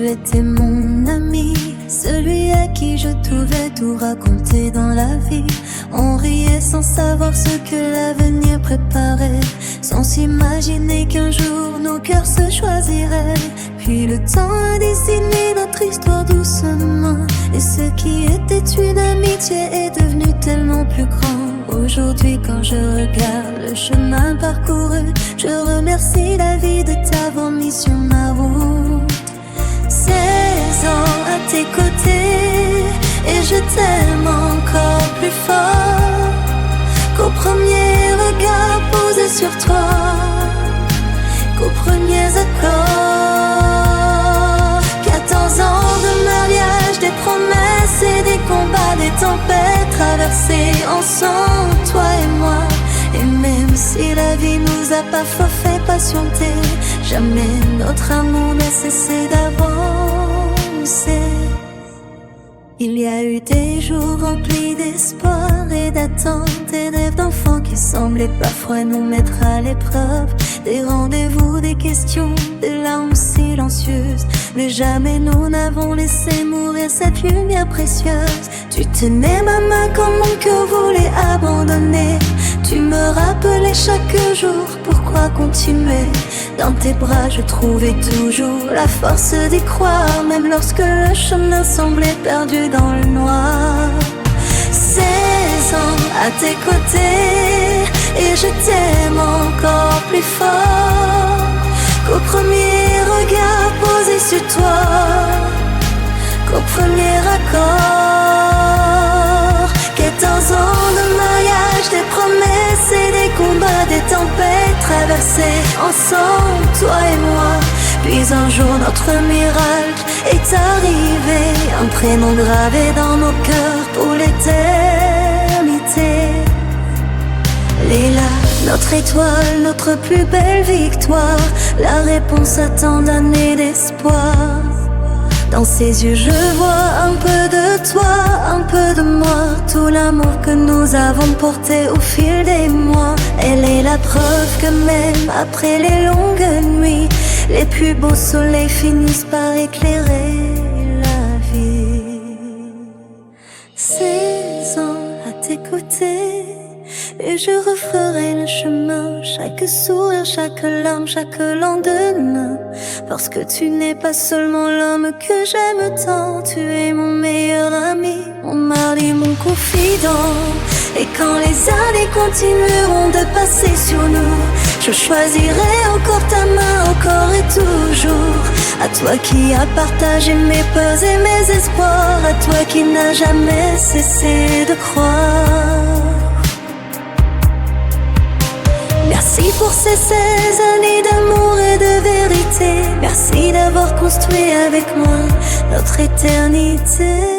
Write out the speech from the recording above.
tu étais mon ami, celui à qui je pouvais tout raconter dans la vie. On riait sans savoir ce que l'avenir préparait, sans s'imaginer qu'un jour nos cœurs se choisiraient. Puis le temps a dessiné notre histoire doucement, et ce qui était une amitié est devenu tellement plus grand. Aujourd'hui quand je regarde le chemin parcouru, je remercie la vie de t'avoir mis sur ma route. 16 ans à tes côtés, et je t'aime encore plus fort qu'au premier regard posé sur toi, qu'aux premiers accords. 14 ans de mariage, des promesses et des combats, des tempêtes traversées ensemble, toi et moi. Et même si la vie nous a parfois fait patienter, jamais notre amour n'a cessé d'avancer. Il y a eu des jours remplis d'espoir et d'attente, des rêves d'enfants qui semblaient parfois nous mettre à l'épreuve, des rendez-vous, des questions, des larmes silencieuses, mais jamais nous n'avons laissé mourir cette lumière précieuse. Tu tenais ma main quand mon cœur voulait abandonner, tu me rappelais chaque jour pourquoi continuer. Dans tes bras je trouvais toujours la force d'y croire, même lorsque le chemin semblait perdu dans le noir. 16 ans à tes côtés, et je t'aime encore plus fort qu'au premier regard posé sur toi, qu'au premier accord. 14 ans de mariage, des promesses et des combats, des tempêtes traversées ensemble, toi et moi. Puis un jour notre miracle est arrivé, un prénom gravé dans nos cœurs pour l'éternité. Léla, notre étoile, notre plus belle victoire, la réponse à tant d'années d'espoir. Dans ses yeux je vois un peu de toi, un peu de moi, tout l'amour que nous avons porté au fil des mois. Elle est la preuve que même après les longues nuits, les plus beaux soleils finissent par éclairer la vie. 16 ans à tes côtés, et je referai le chemin, chaque sourire, chaque larme, chaque lendemain. Parce que tu n'es pas seulement l'homme que j'aime tant, tu es mon meilleur ami, mon mari, mon confident. Et quand les années continueront de passer sur nous, je choisirai encore ta main, encore et toujours. À toi qui as partagé mes peurs et mes espoirs, à toi qui n'as jamais cessé de croire. Merci pour ces 16 années d'amour et de vérité. Merci d'avoir construit avec moi notre éternité.